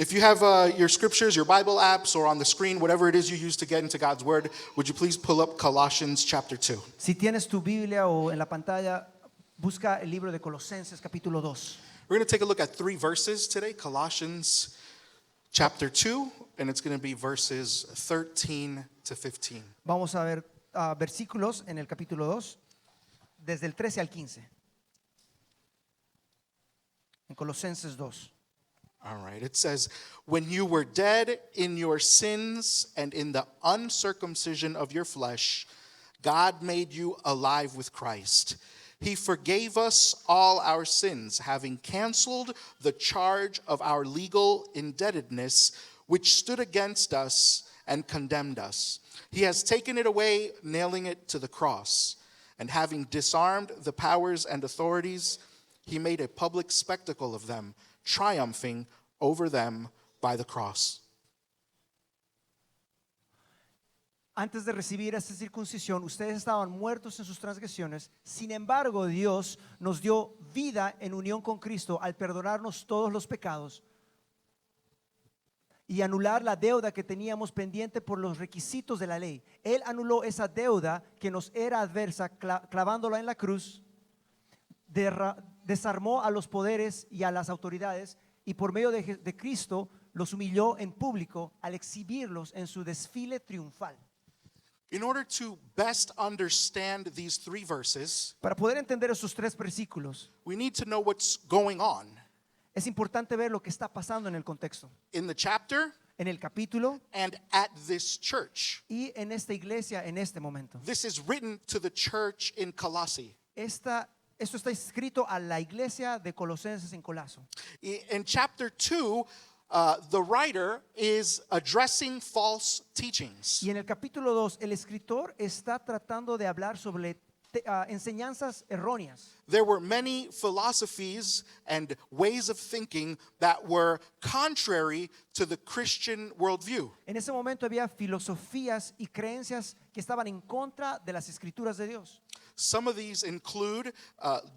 If you have your scriptures, your Bible apps, or on the screen, whatever it is you use to get into God's Word, would you please pull up Colossians chapter 2? Si tienes tu Biblia o en la pantalla, busca el libro de Colosenses capítulo 2. We're going to take a look at 3 verses today, Colossians chapter 2, and it's going to be verses 13 to 15. Vamos a ver versículos en el capítulo 2, desde el 13 al 15. En Colosenses 2. All right, it says, when you were dead in your sins and in the uncircumcision of your flesh, God made you alive with Christ. He forgave us all our sins, having canceled the charge of our legal indebtedness, which stood against us and condemned us. He has taken it away, nailing it to the cross. And having disarmed the powers and authorities, he made a public spectacle of them, triumphing over them by the cross. Antes de recibir esta circuncisión, ustedes estaban muertos en sus transgresiones. Sin embargo, Dios nos dio vida en unión con Cristo al perdonarnos todos los pecados y anular la deuda que teníamos pendiente por los requisitos de la ley. Él anuló esa deuda que nos era adversa clavándola en la cruz, desarmó a los poderes y a las autoridades y por medio de Cristo los humilló en público al exhibirlos en su desfile triunfal. In order to best understand these 3 verses, Para poder entender esos 3 versículos, we need to know what's going on es importante ver lo que está pasando en el contexto, in the chapter en el capítulo and at this church. y en esta iglesia en este momento. This is written to the church in Colossae. Esto está escrito a la iglesia de Colosenses en Colaso. In chapter 2, the writer is addressing false teachings. Y en el capítulo 2, el escritor está tratando de hablar sobre enseñanzas erróneas. There were many philosophies and ways of thinking that were contrary to the Christian worldview. En ese momento había filosofías y creencias que estaban en contra de las escrituras de Dios. Some of these include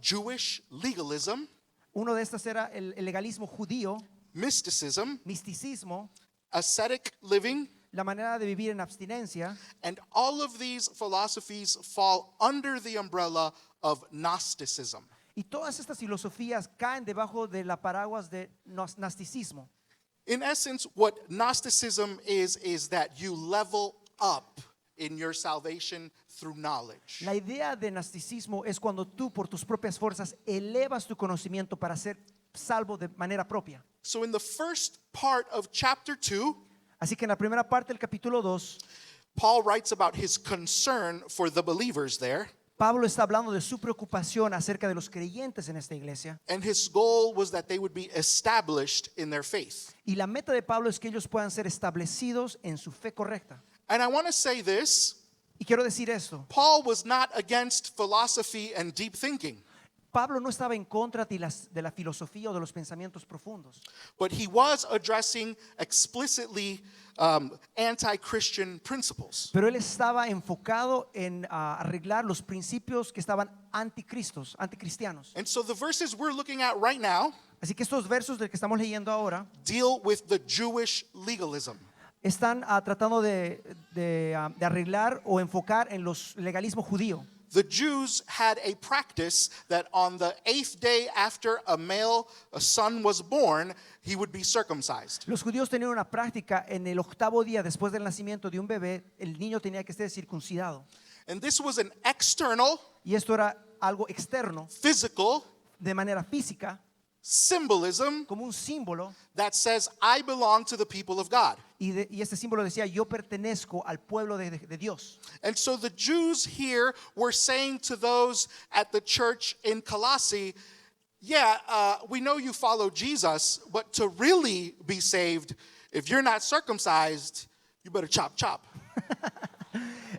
Jewish legalism, Uno de estas era el legalismo judío, mysticism, misticismo, ascetic living, la manera de vivir en abstinencia, and all of these philosophies fall under the umbrella of Gnosticism. y todas estas filosofías caen debajo de la paraguas de gnosticismo. In essence, what Gnosticism is that you level up in your salvation through knowledge. La idea de gnosticismo es cuando tú por tus propias fuerzas elevas tu conocimiento para ser salvo de manera propia. So in the first part of chapter 2, Así que en la primera parte del capítulo 2, Paul writes about his concern for the believers there, Pablo está hablando de su preocupación acerca de los creyentes en esta iglesia. and his goal was that they would be established in their faith. Y la meta de Pablo es que ellos puedan ser establecidos en su fe correcta. And I want to say this, Y quiero decir esto, Paul was not against philosophy and deep thinking, Pablo no estaba en contra de la filosofía o de los pensamientos profundos, but he was addressing explicitly anti-Christian principles. pero él estaba enfocado en arreglar los principios que estaban anticristianos. And so the verses we're looking at right now Así que estos versos del que estamos leyendo ahora deal with the Jewish legalism. están tratando de arreglar o enfocar en los legalismo judío. The Jews had a practice that on the 8th day after a son was born, he would be circumcised. Los judíos tenían una práctica en el 8º día después del nacimiento de un bebé, el niño tenía que ser circuncidado. And this was an external, Y esto era algo externo, physical de manera física, symbolism como un símbolo. that says, I belong to the people of God. Y este símbolo decía, yo pertenezco al pueblo de Dios. And so the Jews here were saying to those at the church in Colossae, we know you follow Jesus, but to really be saved, if you're not circumcised, you better chop.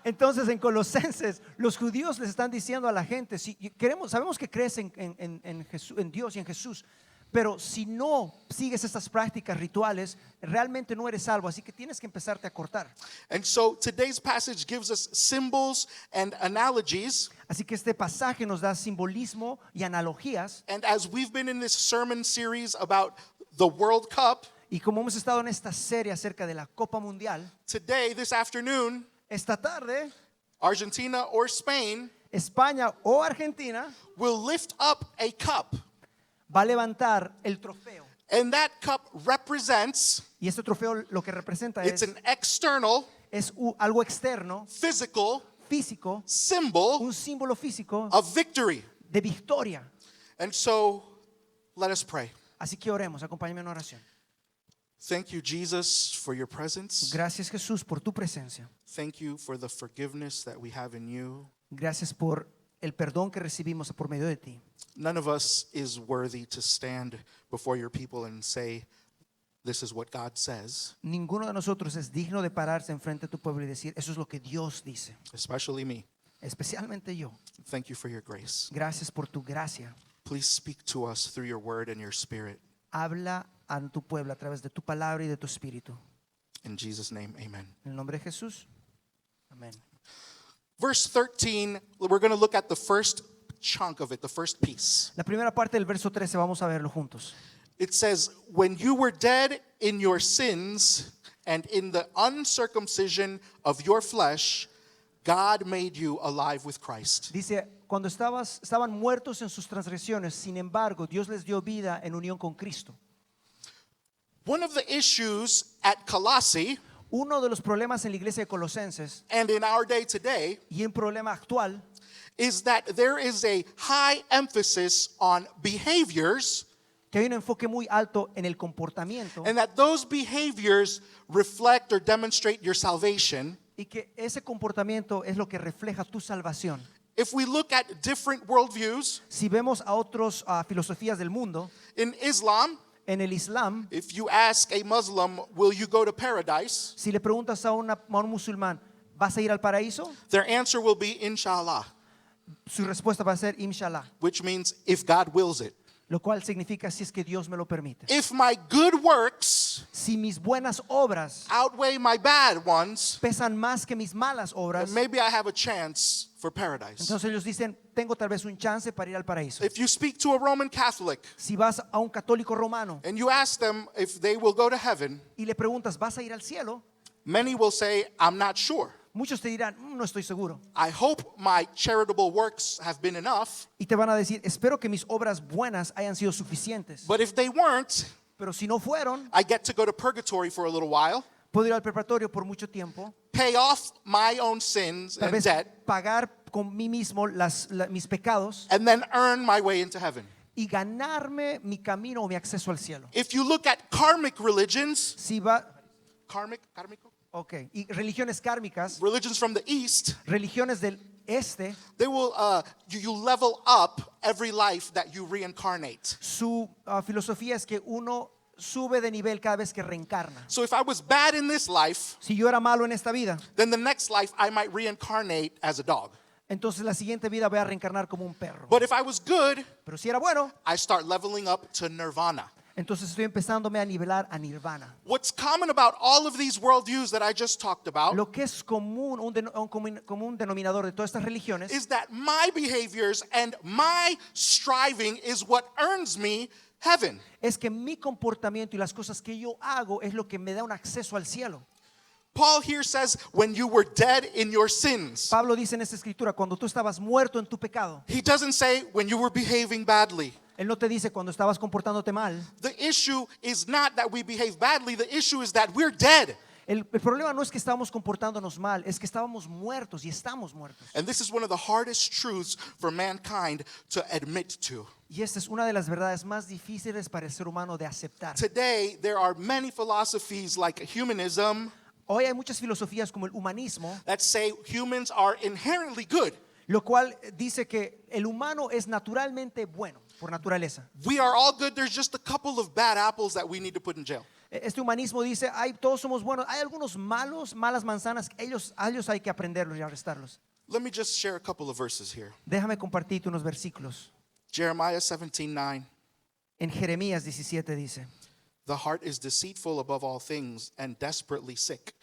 Entonces en Colosenses los judíos les están diciendo a la gente, sabemos que crees en Dios y en Jesús, pero si no sigues estas prácticas rituales, realmente no eres salvo, así que tienes que empezarte a cortar. And so today's passage gives us symbols and analogies. Así que este pasaje nos da simbolismo y analogías. And as we've been in this sermon series about the World Cup, Y como hemos estado en esta serie acerca de la Copa Mundial, today, this afternoon, esta tarde Argentina or Spain España o Argentina will lift up a cup. va a levantar el trofeo. And that cup represents, Y este trofeo lo que representa it's an external, algo externo, physical físico, symbol un símbolo físico of victory. de victoria. And so, let us pray. Así que oremos, acompáñame en oración. Thank you, Jesus, for your presence. Gracias, Jesús, por tu presencia. Thank you for the forgiveness that we have in you. Gracias por el perdón que recibimos por medio de ti. None of us is worthy to stand before your people and say, this is what God says, Ninguno de nosotros es digno de pararse enfrente de tu pueblo y decir, eso es lo que Dios dice. especially me. Especialmente yo. Thank you for your grace. Gracias por tu gracia. Please speak to us through your word and your spirit. Habla a tu pueblo a través de tu palabra y de tu espíritu. In Jesus' name, amen. En el nombre de Jesús. Amén. Verse 13, we're going to look at the first chunk of it, the first piece. La primera parte del verso 13 vamos a verlo juntos. It says, when you were dead in your sins and in the uncircumcision of your flesh, God made you alive with Christ. Dice, cuando estaban muertos en sus transgresiones, sin embargo, Dios les dio vida en unión con Cristo. One of the issues at Colossae Uno de los problemas en la iglesia de Colosenses and in our day today y un problema actual is that there is a high emphasis on behaviors, que hay un enfoque muy alto en el comportamiento and that those behaviors reflect or demonstrate your salvation. y que ese comportamiento es lo que refleja tu salvación. If we look at different worldviews, Si vemos a otras filosofías del mundo, in Islam, en el Islam, if you ask a Muslim, will you go to paradise? si le preguntas a un musulmán, ¿vas a ir al paraíso? Their answer will be inshallah, Su respuesta va a ser inshallah, which means if God wills it. lo cual significa si es que Dios me lo permite. If my good works Si mis buenas obras outweigh my bad ones, pesan más que mis malas obras, then maybe I have a chance for paradise. entonces ellos dicen, tengo tal vez un chance para ir al paraíso. If you speak to a Roman Catholic Si vas a un católico romano and you ask them if they will go to heaven, y le preguntas, ¿vas a ir al cielo? many will say, I'm not sure. Muchos te dirán, no estoy seguro. I hope my charitable works have been enough, Y te van a decir, espero que mis obras buenas hayan sido suficientes. but if they weren't, Pero si no fueron, I get to go to purgatory for a little while, puedo ir al preparatorio por mucho tiempo, pay off my own sins tal and vez debt, pagar con mí mismo mis pecados and then earn my way into heaven. y ganarme mi camino o mi acceso al cielo. If you look at karmic religions, Si va, kármico? okay, y religiones kármicas, Religions from the East, religiones del este, they will you level up every life that you reincarnate. su filosofía es que uno sube de nivel cada vez que reencarna. So if I was bad in this life, Si yo era malo en esta vida, then the next life I might reincarnate as a dog. entonces la siguiente vida voy a reencarnar como un perro. But if I was good, Pero si era bueno, I start leveling up to nirvana. entonces estoy empezándome a nivelar a nirvana. What's common about all of these worldviews that I just talked about Lo que es común, un común denominador de todas estas religiones is that my behaviors and my striving is what earns me heaven. es que mi comportamiento y las cosas que yo hago es lo que me da un acceso al cielo. Paul here says, when you were dead in your sins. Pablo dice en esta escritura, cuando tú estabas muerto en tu pecado. He doesn't say when you were behaving badly. Él no te dice cuando estabas comportándote mal. The issue is not that we behave badly. The issue is that we're dead. El problema no es que estábamos comportándonos mal, es que estábamos muertos y estamos muertos. And this is one of the hardest truths for mankind to admit to. Y esta es una de las verdades más difíciles para el ser humano de aceptar. Today, there are many philosophies like humanism Hoy hay muchas filosofías como el humanismo, that say humans are inherently good. lo cual dice que el humano es naturalmente bueno por naturaleza. We are all good. There's just a couple of bad apples that we need to put in jail. Este humanismo dice, todos somos buenos, hay algunos malas manzanas, a ellos hay que aprenderlos y arrestarlos. Let me just share a couple of verses here. Déjame compartirte unos versículos. Jeremiah 17:9. En Jeremías 17 dice, The heart is deceitful above all things and desperately sick.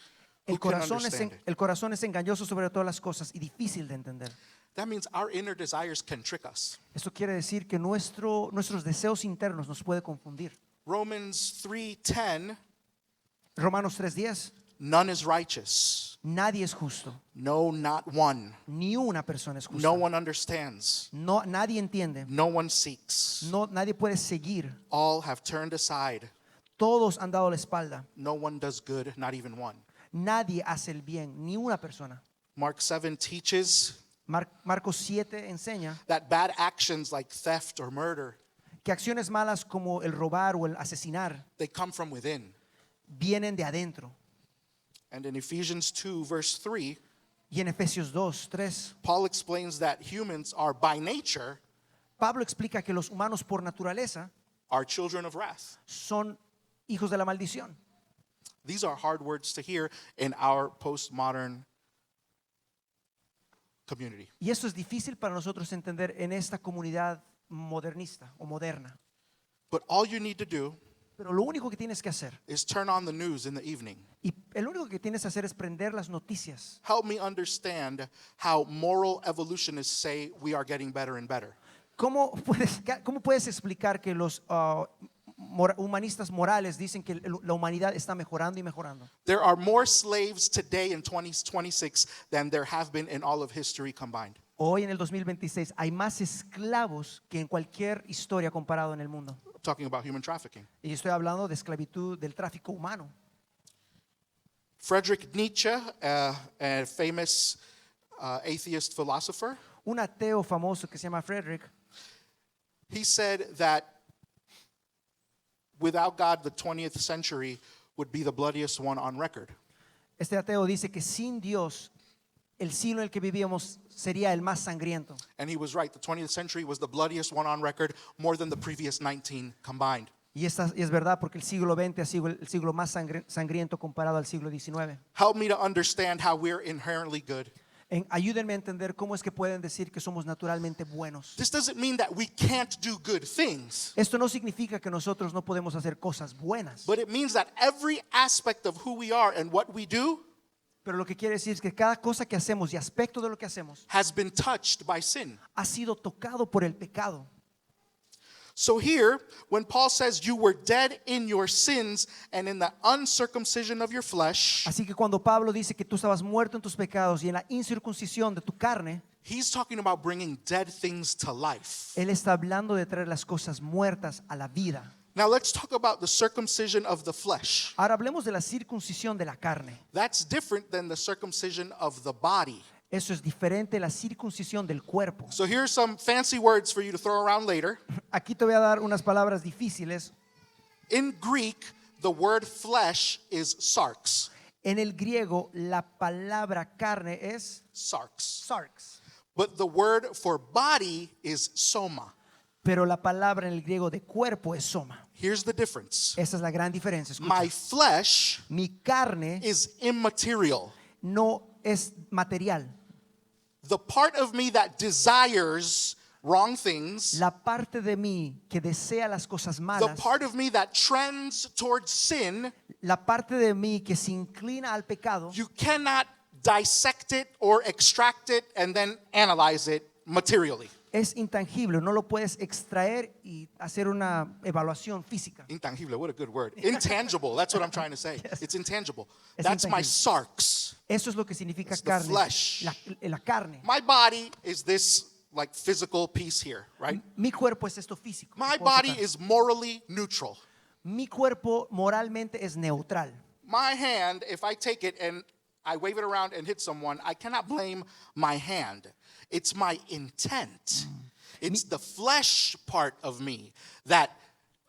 Who el can corazón, understand it? el corazón es engañoso sobre todas las cosas y difícil de entender. That means our inner desires can trick us. Esto quiere decir que nuestros deseos internos nos puede confundir. Romans 3:10, Romanos 3:10. none is righteous. Nadie es justo. No, not one. Ni una persona es justa. No one understands. No, nadie entiende. No one seeks. No, nadie puede seguir. All have turned aside. Todos han dado la espalda. No one does good, not even one. Nadie hace el bien, ni una persona. Mark 7 teaches Marcos 7 enseña that bad actions like theft or murder, que acciones malas como el robar o el asesinar they come from within. vienen de adentro. And in Ephesians 2 verse 3, Y en Efesios 2:3, Paul explains that humans are by nature Pablo explica que los humanos por naturaleza are children of wrath. son hijos de la maldición. These are hard words to hear in our postmodern community. Y eso es difícil para nosotros entender en esta comunidad modernista o moderna. But all you need to do Pero lo único que tienes que hacer, is turn on the news in the evening. y el único que tienes que hacer es prender las noticias. Help me understand how moral evolutionists say we are getting better and better. ¿Cómo puedes explicar que los humanistas morales dicen que la humanidad está mejorando y mejorando? There are more slaves today in 2026 than there have been in all of history combined. Hoy en el 2026 hay más esclavos que en cualquier historia comparado en el mundo. I'm talking about human trafficking. Y estoy hablando de esclavitud, del tráfico humano. Friedrich Nietzsche, a famous atheist philosopher, Un ateo famoso que se llama Friedrich, he said that without God, the 20th century would be the bloodiest one on record. este ateo dice que sin Dios el siglo en el que vivíamos sería el más sangriento. And he was right. The 20th century was the bloodiest one on record, more than the previous 19 combined. Y es verdad porque el siglo XX ha sido el siglo más sangriento comparado al siglo XIX. Help me to understand how we're inherently good. Ayúdenme a entender cómo es que pueden decir que somos naturalmente buenos. This doesn't mean that we can't do good things, Esto no significa que nosotros no podemos hacer cosas buenas, but it means that every aspect of who we are and what we do pero lo que quiere decir es que cada cosa que hacemos y aspecto de lo que hacemos has been touched by sin. ha sido tocado por el pecado. So here, when Paul says you were dead in your sins and in the uncircumcision of your flesh, Así que cuando Pablo dice que tú estabas muerto en tus pecados y en la incircuncisión de tu carne, he's talking about bringing dead things to life. él está hablando de traer las cosas muertas a la vida. Now let's talk about the circumcision of the flesh. Ahora hablemos de la circuncisión de la carne. That's different than the circumcision of the body. Eso es diferente de la circuncisión del cuerpo. So here's some fancy words for you to throw around later. Aquí te voy a dar unas palabras difíciles. In Greek, the word flesh is sarx. En el griego, la palabra carne es Sarx. sarx, But the word for body is soma. pero la palabra en el griego de cuerpo es soma. Here's the difference. Esa es la gran diferencia. Escucha. My flesh Mi carne is immaterial. no es material. The part of me that desires wrong things, La parte de mí que desea las cosas the malas, part of me that trends towards sin, la parte de mí que se inclina al pecado, you cannot dissect it or extract it and then analyze it materially. es intangible. No lo puedes extraer y hacer una evaluación física. Intangible, what a good word. Intangible, that's what I'm trying to say. Yes. It's intangible. Es That's my intangible. sarx. Eso es lo que significa It's the carne. flesh. La carne. My body is this like physical piece here, right? Mi cuerpo es esto físico. My Puedo body tocar. is morally neutral. Mi cuerpo moralmente es neutral. My hand, if I take it and I wave it around and hit someone, I cannot blame my hand. It's my intent. It's the flesh part of me that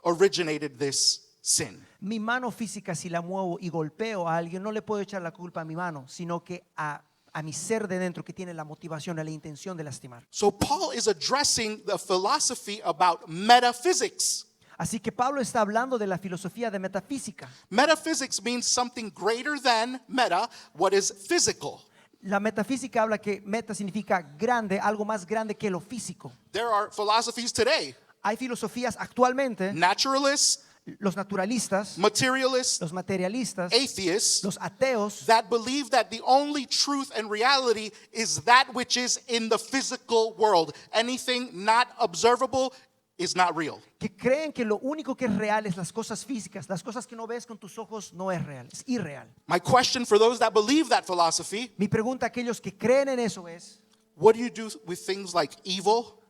originated this sin. Mi mano física, si la muevo y golpeo a alguien, no le puedo echar la culpa a mi mano, sino que a mi ser de dentro que tiene la motivación, la intención de lastimar. So Paul is addressing the philosophy about metaphysics. Así que Pablo está hablando de la filosofía de metafísica. Metaphysics means something greater than meta, what is physical. La metafísica habla que meta significa grande, algo más grande que lo físico. There are philosophies today, Hay filosofías actualmente, naturalists, los naturalistas, materialists, los materialistas, atheists, los ateos, that believe that the only truth and reality is that which is in the physical world. Anything not observable is not real. que creen que lo único que es real es las cosas físicas, las cosas que no ves con tus ojos no es real, es irreal. My question for those that believe that philosophy, Mi pregunta a aquellos que creen en eso es, what do you do with things like evil,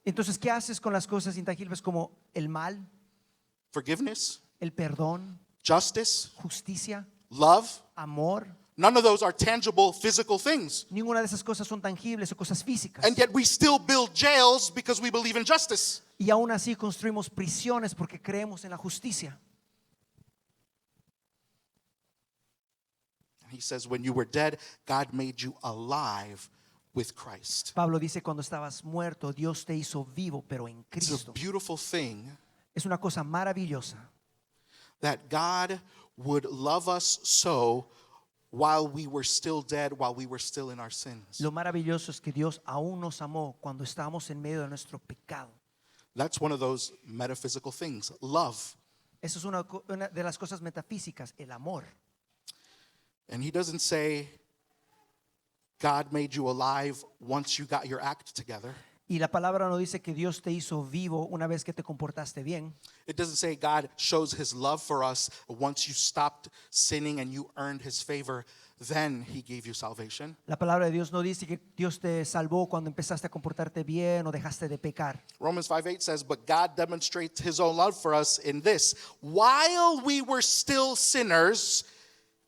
entonces, ¿qué haces con las cosas intangibles como el mal, forgiveness, el perdón, justice, justicia, love? amor? None of those are tangible physical things. Ninguna de esas cosas son tangibles o cosas físicas. And yet we still build jails because we believe in justice. Y aún así construimos prisiones porque creemos en la justicia. And he says, when you were dead, God made you alive with Christ. Pablo dice, cuando estabas muerto, Dios te hizo vivo, pero en It's a Cristo. beautiful thing Es una cosa maravillosa that God would love us so while we were still dead, while we were still in our sins. Lo maravilloso es que Dios aún nos amó cuando estábamos en medio de nuestro pecado. That's one of those metaphysical things, love. Eso es una de las cosas metafísicas, el amor. And he doesn't say God made you alive once you got your act together. Y la palabra no dice que Dios te hizo vivo una vez que te comportaste bien. It doesn't say God shows his love for us once you stopped sinning and you earned his favor, then he gave you salvation. La palabra de Dios no dice que Dios te salvó cuando empezaste a comportarte bien o dejaste de pecar. Romans 5:8 says, but God demonstrates his own love for us in this: while we were still sinners,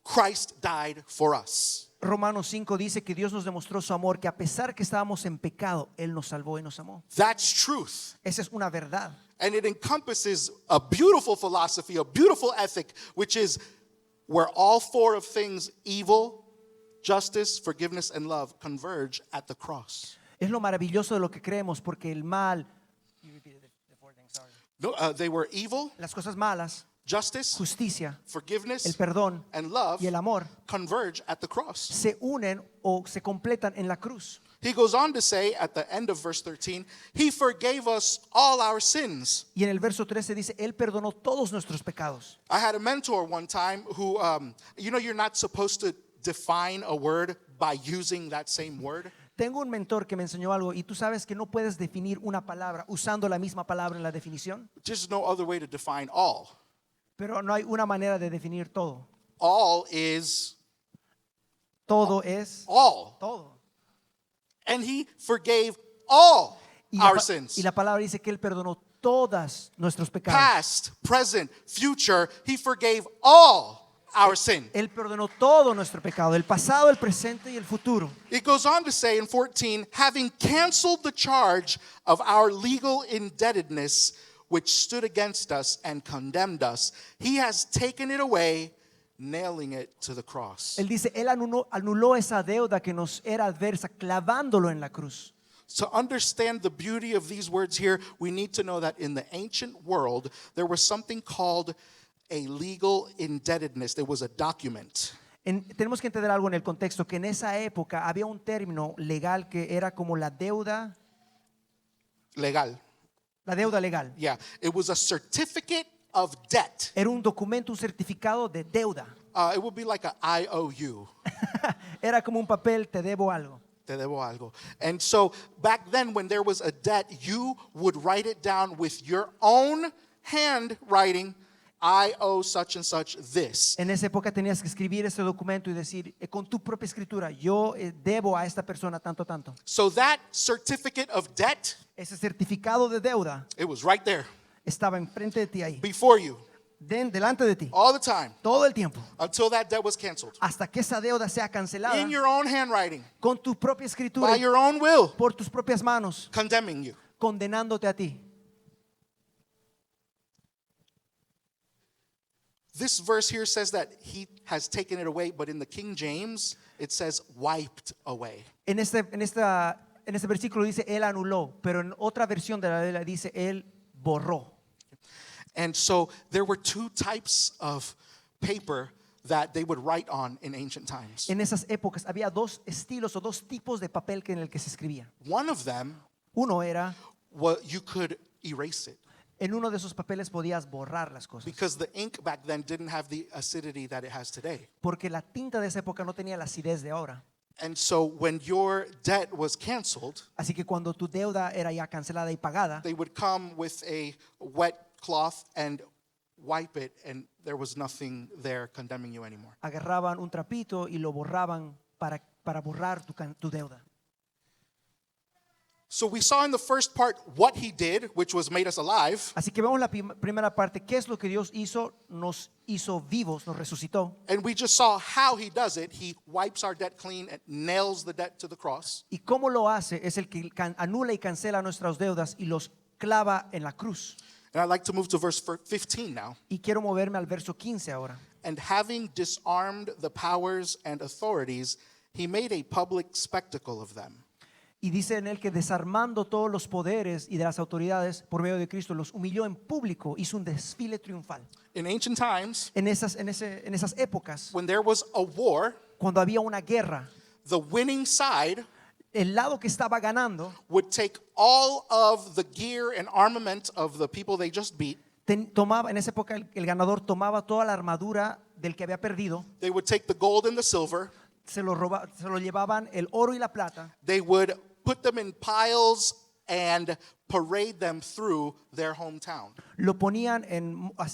Christ died for us. Romanos 5 dice que Dios nos demostró su amor, que a pesar que estábamos en pecado, Él nos salvó y nos amó. That's truth. Esa es una verdad. And it encompasses a beautiful philosophy, a beautiful ethic, which is where all four of things, evil, justice, forgiveness, and love, converge at the cross. Es lo maravilloso de lo que creemos, porque el mal, No, they were evil, las cosas malas, justice, justicia, el forgiveness, perdón and love y el amor converge at the cross. se unen o se completan en la cruz. He goes on to say at the end of verse 13, he forgave us all our sins. Y en el verso 13 dice, Él perdonó todos nuestros pecados. I had a mentor one time who, you're not supposed to define a word by using that same word. Tengo un mentor que me enseñó algo y tú sabes que no puedes definir una palabra usando la misma palabra en la definición, There's no other way to define all. pero no hay una manera de definir todo. All is Todo es all. todo. And he forgave all our sins. Y la palabra dice que Él perdonó todas nuestros pecados. Past, present, future, he forgave all our sin. Él perdonó todo nuestro pecado, el pasado, el presente y el futuro. It goes on to say in 14, having canceled the charge of our legal indebtedness which stood against us and condemned us, he has taken it away, nailing it to the cross. Él dice, Él anuló esa deuda que nos era adversa, clavándolo en la cruz. To understand the beauty of these words here, we need to know that in the ancient world, there was something called a legal indebtedness. There was a document. Tenemos que entender algo en el contexto, que en esa época había un término legal que era como la deuda Legal. legal. Yeah. It was a certificate of debt. Era un documento, un certificado de deuda. It would be like a IOU. Era como un papel, te debo algo. Te debo algo. And so back then when there was a debt, you would write it down with your own handwriting. I owe such and such this. En esa época tenías que escribir ese documento y decir con tu propia escritura, yo debo a esta persona tanto, tanto. So that certificate of debt, Ese certificado de deuda it was right there estaba enfrente de ti ahí, before you delante de ti, all the time todo el tiempo, until that debt was canceled. hasta que esa deuda sea cancelada In your own handwriting, con tu propia escritura, by your own will, por tus propias manos, condemning you. condenándote a ti. This verse here says that he has taken it away, but in the King James, it says wiped away. En este versículo dice Él anuló, pero en otra versión de la Biblia dice Él borró. And so there were two types of paper that they would write on in ancient times. En esas épocas había dos estilos o dos tipos de papel en el que se escribía. One of them, Uno era, you could erase it en uno de esos papeles podías borrar las cosas, because the ink back then didn't have the acidity that it has today. porque la tinta de esa época no tenía la acidez de ahora. And so when your debt was canceled, Así que cuando tu deuda era ya cancelada y pagada, they would come with a wet cloth and wipe it, and there was nothing there condemning you anymore. agarraban un trapito y lo borraban para borrar tu deuda. So we saw in the first part what he did, which was made us alive. Así que vemos la primera parte, qué es lo que Dios hizo, nos hizo vivos, nos resucitó. And we just saw how he does it. He wipes our debt clean and nails the debt to the cross. Y cómo lo hace es el que anula y cancela nuestras deudas y los clava en la cruz. And I'd like to move to verse 15 now. Y quiero moverme al verso 15 ahora. And having disarmed the powers and authorities, he made a public spectacle of them. Y dice en él que desarmando todos los poderes y de las autoridades por medio de Cristo, los humilló en público, hizo un desfile triunfal. In ancient times, En esas épocas, when there was a war, cuando había una guerra, the winning side el lado que estaba ganando would take all of the gear and armament of the people they just beat. tomaba, en esa época el ganador tomaba toda la armadura del que había perdido, They would take the gold and the silver. se lo llevaban el oro y la plata, They would put them in piles and parade them through their hometown. lo ponían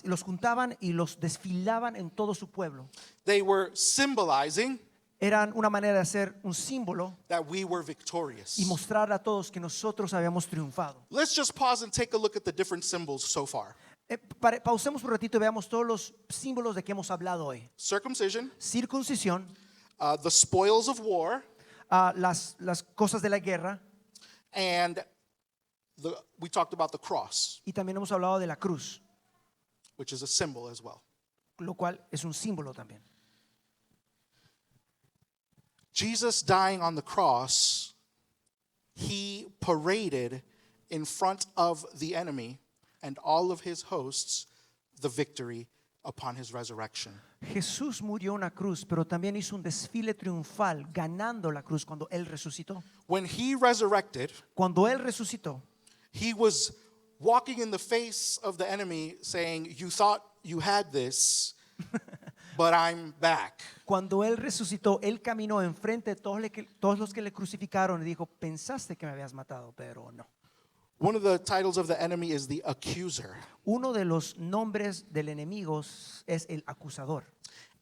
los juntaban y los desfilaban en todo su pueblo. They were symbolizing Eran una manera de hacer un símbolo that we were victorious. y mostrar a todos que nosotros habíamos triunfado. Let's just pause and take a look at the different symbols so far. Pausemos un ratito y veamos todos los símbolos de que hemos hablado hoy. Circumcision, Circuncisión, the spoils of war, las cosas de la guerra, and we talked about the cross, y también hemos hablado de la cruz, which is a symbol as well. lo cual es un símbolo también. Jesus dying on the cross, he paraded in front of the enemy and all of his hosts the victory upon his resurrection. Jesús murió en una cruz, pero también hizo un desfile triunfal ganando la cruz cuando Él resucitó. When he resurrected, Cuando Él resucitó, he was walking in the face of the enemy saying, "You thought you had this, but I'm back." cuando Él resucitó, Él caminó enfrente de todos los que le crucificaron y dijo, pensaste que me habías matado, pero no. One of the titles of the enemy is the accuser. Uno de los nombres del enemigo es el acusador.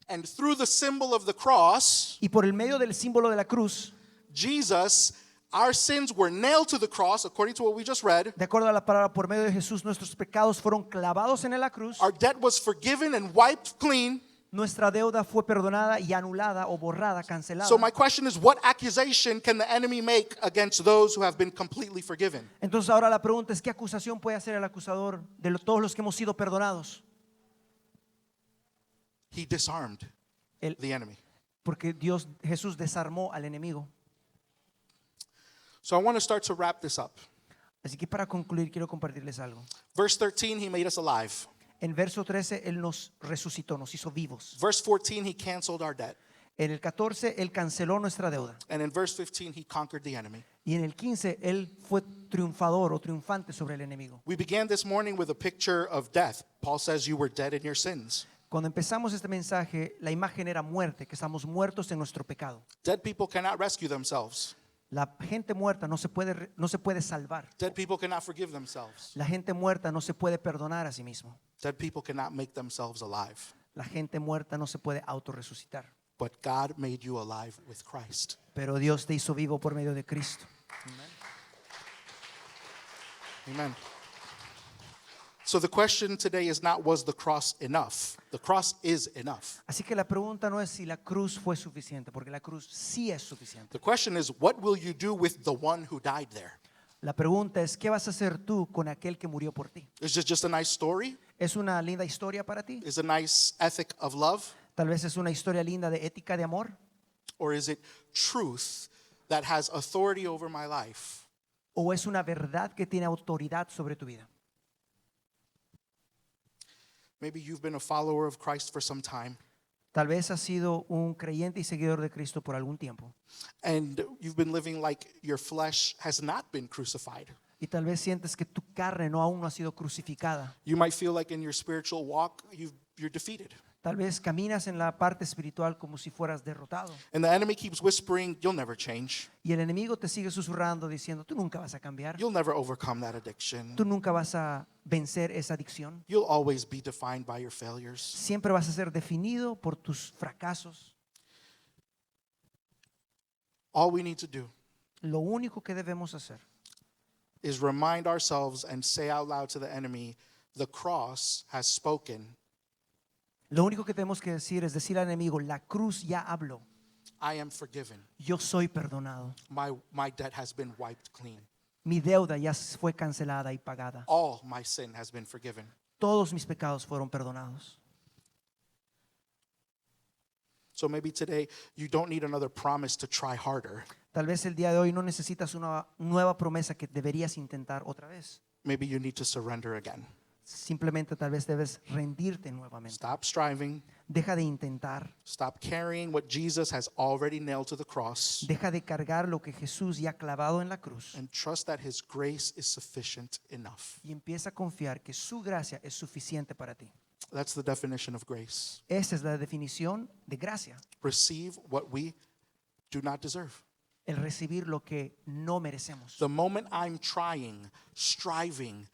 And through the symbol of the cross, Y por el medio del símbolo de la cruz, Jesus, our sins were nailed to the cross, according to what we just read. de acuerdo a la palabra, por medio de Jesús, nuestros pecados fueron clavados en la cruz. Our debt was forgiven and wiped clean. Nuestra deuda fue perdonada y anulada o borrada, cancelada. So my question is, what accusation can the enemy make against those who have been completely forgiven? Entonces ahora la pregunta es, ¿qué acusación puede hacer el acusador de todos los que hemos sido perdonados? He disarmed El- the enemy. Porque Jesús desarmó al enemigo. So I want to start to wrap this up. Así que para concluir quiero compartirles algo. Verse 13, he made us alive. En verso 13 Él nos resucitó, nos hizo vivos. Verse 14, he canceled our debt. En el 14 Él canceló nuestra deuda. And in verse 15, he conquered the enemy. Y en el 15 Él fue triunfador o triunfante sobre el enemigo. We began this morning with a picture of death. Paul says you were dead in your sins. Cuando empezamos este mensaje, la imagen era muerte, que estamos muertos en nuestro pecado. Dead people cannot rescue themselves. La gente muerta no se puede salvar. Dead people cannot forgive themselves. La gente muerta no se puede perdonar a sí mismo. Dead people cannot make themselves alive. La gente muerta no se puede autorresucitar. But God made you alive with Christ. Pero Dios te hizo vivo por medio de Cristo. Amen. So the question today is not, was the cross enough? The cross is enough. Así que la pregunta no es si la cruz fue suficiente, porque la cruz sí es suficiente. The question is, what will you do with the one who died there? La pregunta es, ¿qué vas a hacer tú con aquel que murió por ti? Is this just a nice story? ¿Es una linda historia para ti? Is it a nice ethic of love? Tal vez es una historia linda de ética de amor. Or is it truth that has authority over my life? ¿O es una verdad que tiene autoridad sobre tu vida? Maybe you've been a follower of Christ for some time, Tal vez has sido un creyente y seguidor de Cristo por algún tiempo. and you've been living like your flesh has not been crucified. Y tal vez sientes que tu carne aún no ha sido crucificada. You might feel like in your spiritual walk, you're defeated. Tal vez caminas en la parte espiritual como si fueras derrotado. And the enemy keeps whispering, you'll never change. Y el enemigo te sigue susurrando diciendo, tú nunca vas a cambiar. You'll never overcome that addiction. Tú nunca vas a vencer esa adicción. You'll always be defined by your failures. Siempre vas a ser definido por tus fracasos. All we need to do Lo único que debemos hacer is remind ourselves and say out loud to the enemy, the cross has spoken. Lo único que tenemos que decir es decir al enemigo, la cruz ya habló. I am forgiven. Yo soy perdonado. My debt has been wiped clean. Mi deuda ya fue cancelada y pagada. All my sin has been forgiven. Todos mis pecados fueron perdonados. So maybe today you don't need another promise to try harder. Tal vez el día de hoy no necesitas una nueva promesa que deberías intentar otra vez. Maybe you need to surrender again. Simplemente tal vez debes rendirte nuevamente. Stop striving. Deja de intentar. Stop carrying what Jesus has already nailed to the cross. Deja de cargar lo que Jesús ya ha clavado en la cruz. And trust that his grace is sufficient enough. Y empieza a confiar que su gracia es suficiente para ti. That's the definition of grace. Esa es la definición de gracia. Receive what we do not deserve. El recibir lo que no merecemos. The moment I'm trying, striving,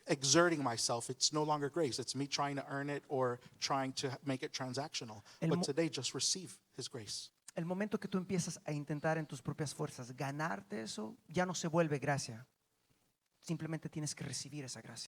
exerting myself, it's no longer grace. It's me trying to earn it or trying to make it transactional. But today, just receive his grace. El momento que tú empiezas a intentar en tus propias fuerzas ganarte eso, ya no se vuelve gracia. Simplemente tienes que recibir esa gracia.